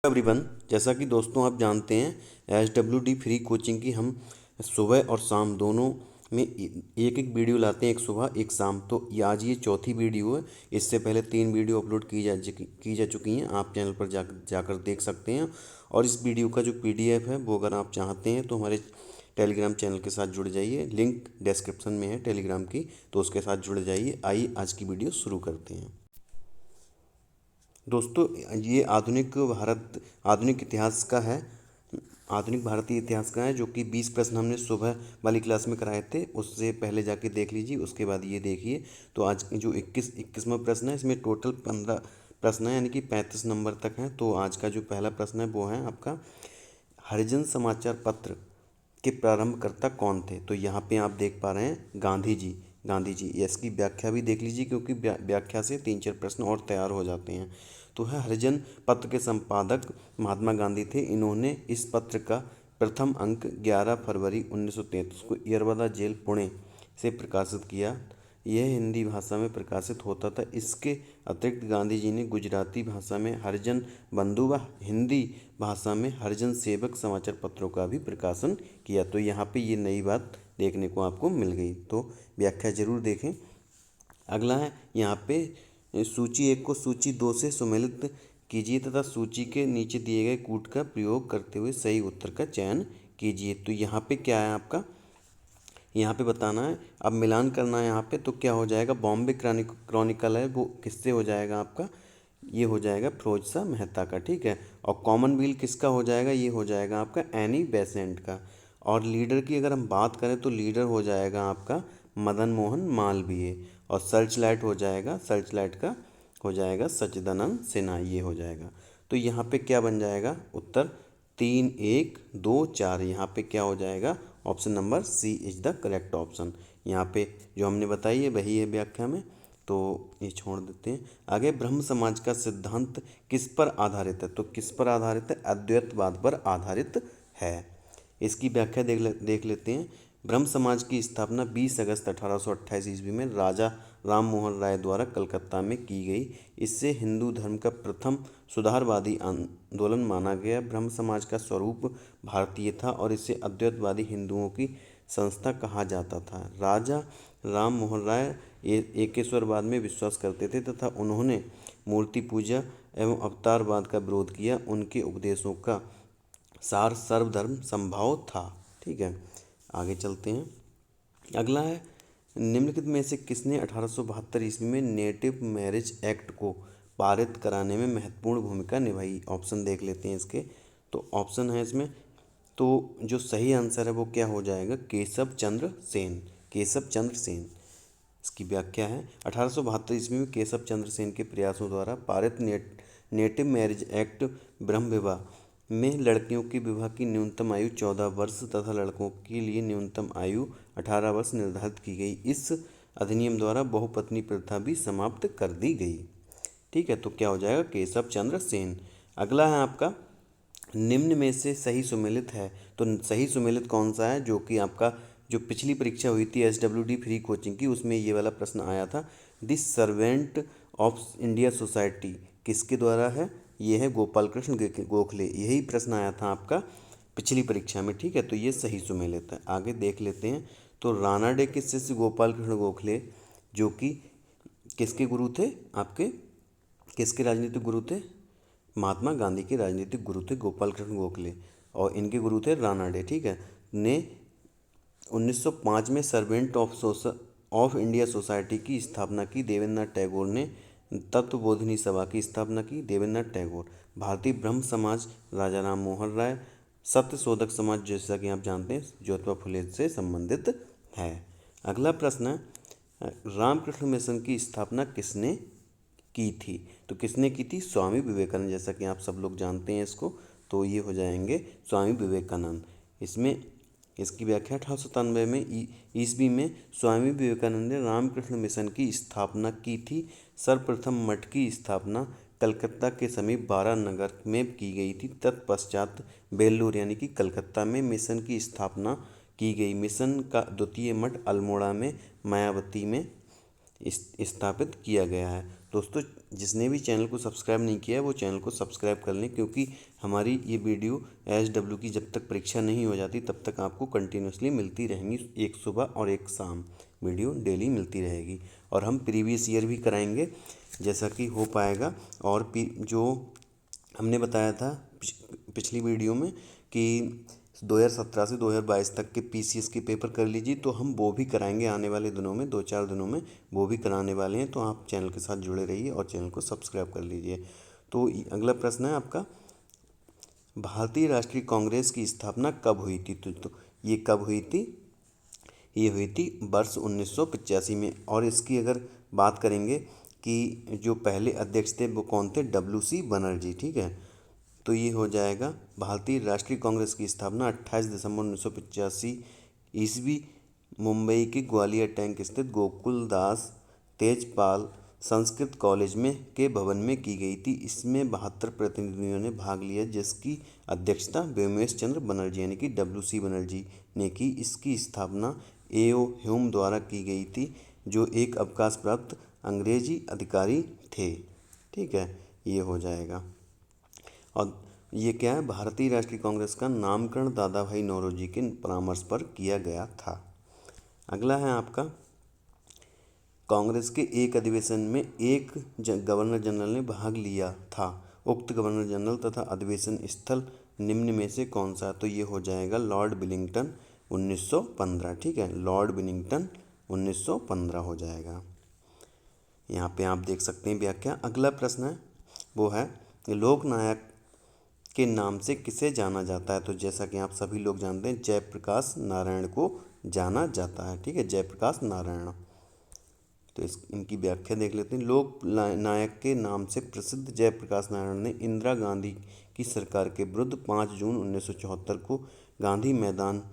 Everyone, जैसा कि दोस्तों आप जानते हैं SWD फ्री कोचिंग की हम सुबह और शाम दोनों में एक एक वीडियो लाते हैं, एक सुबह एक शाम। तो ये आज ये चौथी वीडियो है। इससे पहले 3 वीडियो अपलोड की जा चुकी हैं। आप चैनल पर जाकर देख सकते हैं। और इस वीडियो का जो PDF है वो अगर आप चाहते हैं तो हमारे टेलीग्राम चैनल के साथ जुड़ जाइए। लिंक डिस्क्रिप्शन में है टेलीग्राम की, तो उसके साथ जुड़ जाइए। आइए आज की वीडियो शुरू करते हैं। दोस्तों, ये आधुनिक इतिहास का है। आधुनिक भारतीय इतिहास का है, जो कि 20 प्रश्न हमने सुबह वाली क्लास में कराए थे। उससे पहले जाके देख लीजिए, उसके बाद ये देखिए। तो आज जो 21वां प्रश्न है, इसमें टोटल 15 प्रश्न है, यानी कि 35 नंबर तक हैं। तो आज का जो पहला प्रश्न है वो है आपका, हरिजन समाचार पत्र के प्रारंभकर्ता कौन थे? तो यहाँ पे आप देख पा रहे हैं गांधी जी। इसकी व्याख्या भी देख लीजिए, क्योंकि व्याख्या से 3-4 प्रश्न और तैयार हो जाते हैं। तो है, हरिजन पत्र के संपादक महात्मा गांधी थे। इन्होंने इस पत्र का प्रथम अंक 11 फरवरी 1933 को यरवदा जेल, पुणे से प्रकाशित किया। यह हिंदी भाषा में प्रकाशित होता था। इसके अतिरिक्त गांधी जी ने गुजराती भाषा में हरिजन बंधु व हिंदी भाषा में हरिजन सेवक समाचार पत्रों का भी प्रकाशन किया। तो यहाँ पे ये नई बात देखने को आपको मिल गई। तो व्याख्या जरूर देखें। अगला है यहाँ पे, सूची 1 को सूची 2 से सुमेलित कीजिए तथा सूची के नीचे दिए गए कूट का प्रयोग करते हुए सही उत्तर का चयन कीजिए। तो यहाँ पे क्या है आपका, यहाँ पे बताना है, अब मिलान करना है यहाँ पे। तो क्या हो जाएगा, बॉम्बे क्रॉनिकल है वो किससे हो जाएगा आपका, ये हो जाएगा फिरोज शाह मेहता का, ठीक है। और कॉमनवेल्थ किसका हो जाएगा, ये हो जाएगा आपका एनी बेसेंट का। और लीडर की अगर हम बात करें तो लीडर हो जाएगा आपका मदन मोहन मालवीय। और सर्च लाइट का हो जाएगा सच्चिदानंद सिन्हा, ये हो जाएगा। तो यहाँ पे क्या बन जाएगा उत्तर, 3, 1, 2, 4। यहाँ पे क्या हो जाएगा, option number C is the correct option. यहाँ पे जो हमने बताई है वही है व्याख्या में, तो ये छोड़ देते हैं। आगे, ब्रह्म समाज का सिद्धांत किस पर आधारित है? तो किस पर आधारित है, अद्वैतवाद पर आधारित है। इसकी व्याख्या देख लेते हैं। ब्रह्म समाज की स्थापना 20 अगस्त 1828 ईस्वी में राजा राम मोहन राय द्वारा कलकत्ता में की गई। इससे हिंदू धर्म का प्रथम सुधारवादी आंदोलन माना गया। ब्रह्म समाज का स्वरूप भारतीय था और इसे अद्वैतवादी हिंदुओं की संस्था कहा जाता था। राजा राम मोहन राय एकेश्वरवाद में विश्वास करते थे तथा उन्होंने मूर्ति पूजा एवं अवतारवाद का विरोध किया। उनके उपदेशों का सार सर्वधर्म समभाव था, ठीक है। आगे चलते हैं। अगला है, निम्नलिखित में से किसने 1872 ईस्वी में नेटिव मैरिज एक्ट को पारित कराने में महत्वपूर्ण भूमिका निभाई? ऑप्शन देख लेते हैं इसके। तो ऑप्शन है इसमें, तो जो सही आंसर है वो क्या हो जाएगा, केशव चंद्र सेन। इसकी व्याख्या है, 1872 ईस्वी में केशव चंद्र सेन के प्रयासों द्वारा पारित नेटिव मैरिज एक्ट ब्रह्म विवाह में लड़कियों के विवाह की न्यूनतम आयु 14 वर्ष तथा लड़कों के लिए न्यूनतम आयु 18 वर्ष निर्धारित की गई। इस अधिनियम द्वारा बहुपत्नी प्रथा भी समाप्त कर दी गई, ठीक है। तो क्या हो जाएगा, केशव चंद्र सेन। अगला है आपका, निम्न में से सही सुमेलित है। तो सही सुमेलित कौन सा है, जो कि आपका जो पिछली परीक्षा हुई थी SWD फ्री कोचिंग की, उसमें ये वाला प्रश्न आया था। The servant of India society किसके द्वारा है, ये है गोपाल कृष्ण गोखले। यही प्रश्न आया था आपका पिछली परीक्षा में, ठीक है। तो ये सही सुमेलित है। आगे देख लेते हैं। तो रानाडे के शिष्य गोपाल कृष्ण गोखले, जो कि किसके गुरु थे आपके, किसके राजनीतिक गुरु थे, महात्मा गांधी के राजनीतिक गुरु थे गोपाल कृष्ण गोखले। और इनके गुरु थे रानाडे, ठीक है। ने 1905 में सर्वेंट ऑफ इंडिया सोसाइटी की स्थापना की। देवेंद्रनाथ टैगोर ने तत्वबोधिनी सभा की स्थापना की, देवेंद्रनाथ टैगोर। भारतीय ब्रह्म समाज राजा राम मोहन राय। सत्य शोधक समाज, जैसा कि आप जानते हैं, ज्योतिबा फुले से संबंधित है। अगला प्रश्न है, रामकृष्ण मिशन की स्थापना किसने की थी? तो किसने की थी, स्वामी विवेकानंद। जैसा कि आप सब लोग जानते हैं इसको, तो ये हो जाएंगे स्वामी विवेकानंद। इसमें इसकी व्याख्या 1897 में ईस्वी में स्वामी विवेकानंद ने रामकृष्ण मिशन की स्थापना की थी। सर्वप्रथम मठ की स्थापना कलकत्ता के समीप बारा नगर में की गई थी। तत्पश्चात बेल्लूर यानी कि कलकत्ता में मिशन की स्थापना की गई। मिशन का द्वितीय मठ अल्मोड़ा में मायावती में स्थापित किया गया है। दोस्तों, जिसने भी चैनल को सब्सक्राइब नहीं किया है वो चैनल को सब्सक्राइब कर लें, क्योंकि हमारी ये वीडियो SW की जब तक परीक्षा नहीं हो जाती तब तक आपको कंटिन्यूसली मिलती रहेंगी। एक सुबह और एक शाम वीडियो डेली मिलती रहेगी। और हम प्रीवियस ईयर भी कराएंगे जैसा कि हो पाएगा। और जो हमने बताया था पिछली वीडियो में कि 2017 से 2022 तक के PCS के पेपर कर लीजिए, तो हम वो भी कराएंगे आने वाले दिनों में, 2-4 दिनों में वो भी कराने वाले हैं। तो आप चैनल के साथ जुड़े रहिए और चैनल को सब्सक्राइब कर लीजिए। तो अगला प्रश्न है आपका, भारतीय राष्ट्रीय कांग्रेस की स्थापना कब हुई थी? तो ये कब हुई थी? ये हुई थी वर्ष 1985 में। और इसकी अगर बात करेंगे कि जो पहले अध्यक्ष थे वो कौन थे? WC बनर्जी। ठीक है, तो ये हो जाएगा भारतीय राष्ट्रीय कांग्रेस की स्थापना 28 दिसंबर 1985 ईस्वी मुंबई के ग्वालियर टैंक स्थित गोकुल दास तेजपाल संस्कृत कॉलेज में के भवन में की गई थी। इसमें 72 प्रतिनिधियों ने भाग लिया, जिसकी अध्यक्षता व्योमेश चंद्र बनर्जी यानी कि WC बनर्जी ने की। इसकी स्थापना A.O. ह्यूम द्वारा की गई थी, जो एक अवकाश प्राप्त अंग्रेजी अधिकारी थे। ठीक है, ये हो जाएगा। और ये क्या है? भारतीय राष्ट्रीय कांग्रेस का नामकरण दादा भाई नौरोजी के परामर्श पर किया गया था। अगला है आपका, कांग्रेस के एक अधिवेशन में एक गवर्नर जनरल ने भाग लिया था। उक्त गवर्नर जनरल तथा अधिवेशन स्थल निम्न में से कौन सा? तो ये हो जाएगा लॉर्ड विलिंगटन 1915। ठीक है, लॉर्ड विलिंगटन 1915 हो जाएगा। यहाँ पे आप देख सकते हैं व्याख्या। अगला प्रश्न है वो है, लोकनायक के नाम से किसे जाना जाता है? तो जैसा कि आप सभी लोग जानते हैं, जयप्रकाश नारायण को जाना जाता है। ठीक है, जयप्रकाश नारायण। तो इनकी व्याख्या देख लेते हैं। लोक नायक के नाम से प्रसिद्ध जयप्रकाश नारायण ने इंदिरा गांधी की सरकार के विरुद्ध 5 जून 1974 को गांधी मैदान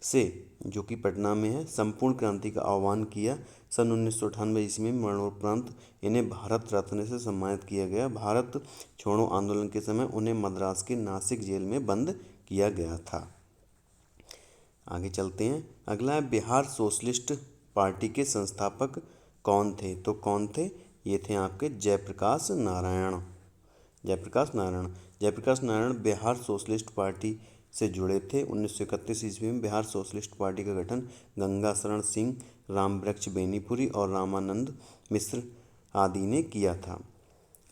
से, जो कि पटना में है, संपूर्ण क्रांति का आह्वान किया। सन 1998 ईस्वी में मरणोपरांत इन्हें भारत रत्न से सम्मानित किया गया। भारत छोड़ो आंदोलन के समय उन्हें मद्रास के नासिक जेल में बंद किया गया था। आगे चलते हैं। अगला है, बिहार सोशलिस्ट पार्टी के संस्थापक कौन थे? तो कौन थे? ये थे आपके जयप्रकाश नारायण। जयप्रकाश नारायण। जयप्रकाश नारायण बिहार सोशलिस्ट पार्टी से जुड़े थे। 1931 ईस्वी में बिहार सोशलिस्ट पार्टी का गठन गंगा शरण सिंह, रामवृक्ष बेनीपुरी और रामानंद मिश्र आदि ने किया था।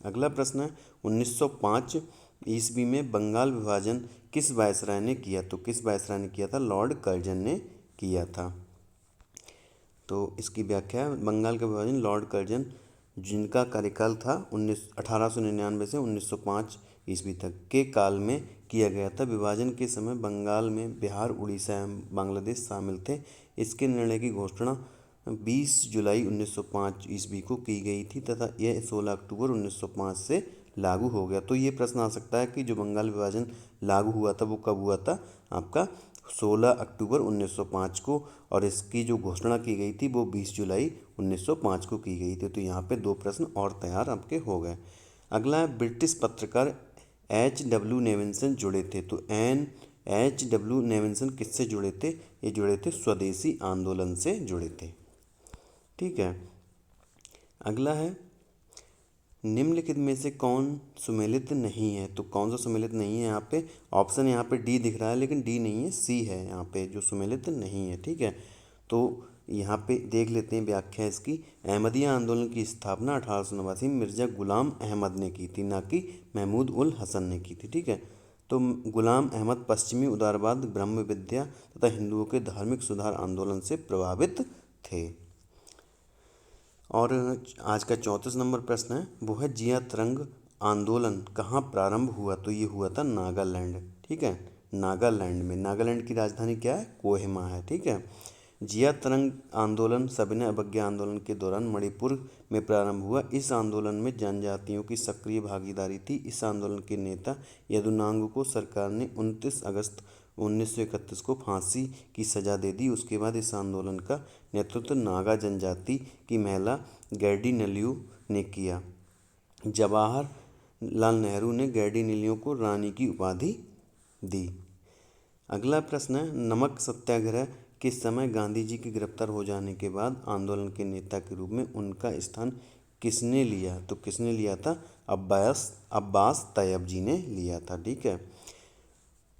अगला प्रश्न है, 1905 ईस्वी में बंगाल विभाजन किस वायसराय ने किया? तो किस वायसराय ने किया था? लॉर्ड कर्जन ने किया था। तो इसकी व्याख्या है, बंगाल का विभाजन लॉर्ड कर्जन, जिनका कार्यकाल था 1899 से 1905 ईस्वी तक के काल में किया गया था। विभाजन के समय बंगाल में बिहार, उड़ीसा एवं बांग्लादेश शामिल थे। इसके निर्णय की घोषणा 20 जुलाई 1905 ईस्वी को की गई थी तथा यह 16 अक्टूबर 1905 से लागू हो गया। तो ये प्रश्न आ सकता है कि जो बंगाल विभाजन लागू हुआ था वो कब हुआ था? आपका 16 अक्टूबर 1905 को, और इसकी जो घोषणा की गई थी वो 20 जुलाई 1905 को की गई थी। तो यहाँ पे 2 प्रश्न और तैयार आपके हो गए। अगला है, ब्रिटिश पत्रकार H.W. नेविन्सन जुड़े थे। तो H.W. नेविन्सन किससे जुड़े थे? ये जुड़े थे स्वदेशी आंदोलन से जुड़े थे। ठीक है, अगला है, निम्नलिखित में से कौन सुमेलित नहीं है? तो कौन सा सुमेलित नहीं है? यहाँ पे ऑप्शन यहाँ पे डी दिख रहा है, लेकिन डी नहीं है, सी है यहाँ पे जो सुमेलित नहीं है। ठीक है, तो यहाँ पे देख लेते हैं व्याख्या इसकी। अहमदिया आंदोलन की स्थापना 1889 में मिर्ज़ा गुलाम अहमद ने की थी, ना कि महमूद उल हसन ने की थी। ठीक है, तो गुलाम अहमद पश्चिमी उदारवाद, ब्रह्म विद्या तथा हिंदुओं के धार्मिक सुधार आंदोलन से प्रभावित थे। और आज का 34 नंबर प्रश्न है वो है, जिया तरंग आंदोलन कहाँ प्रारंभ हुआ? तो ये हुआ था नागालैंड। ठीक है, नागालैंड में। नागालैंड की राजधानी क्या है? कोहिमा है। ठीक है, जिया तरंग आंदोलन सविनय अवज्ञा आंदोलन के दौरान मणिपुर में प्रारंभ हुआ। इस आंदोलन में जनजातियों की सक्रिय भागीदारी थी। इस आंदोलन के नेता यदुनांग को सरकार ने 29 अगस्त 1931 को फांसी की सजा दे दी। उसके बाद इस आंदोलन का नेतृत्व नागा जनजाति की महिला गैर्डिनलियू ने किया। जवाहरलाल नेहरू ने गैर्डिनलियू को रानी की उपाधि दी। अगला प्रश्न है, नमक सत्याग्रह के समय गांधी जी के गिरफ्तार हो जाने के बाद आंदोलन के नेता के रूप में उनका स्थान किसने लिया? तो किसने लिया था? अब्बास तैयब जी ने लिया था। ठीक है,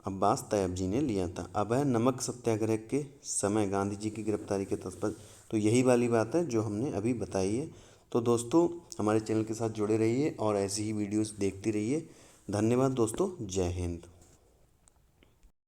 अब्बास तैयब जी ने लिया था। अब है नमक सत्याग्रह के समय गांधी जी की गिरफ्तारी के तत्पर, तो यही वाली बात है जो हमने अभी बताई है। तो दोस्तों हमारे चैनल के साथ जुड़े रहिए और ऐसी ही वीडियोस देखते रहिए। धन्यवाद दोस्तों, जय हिंद।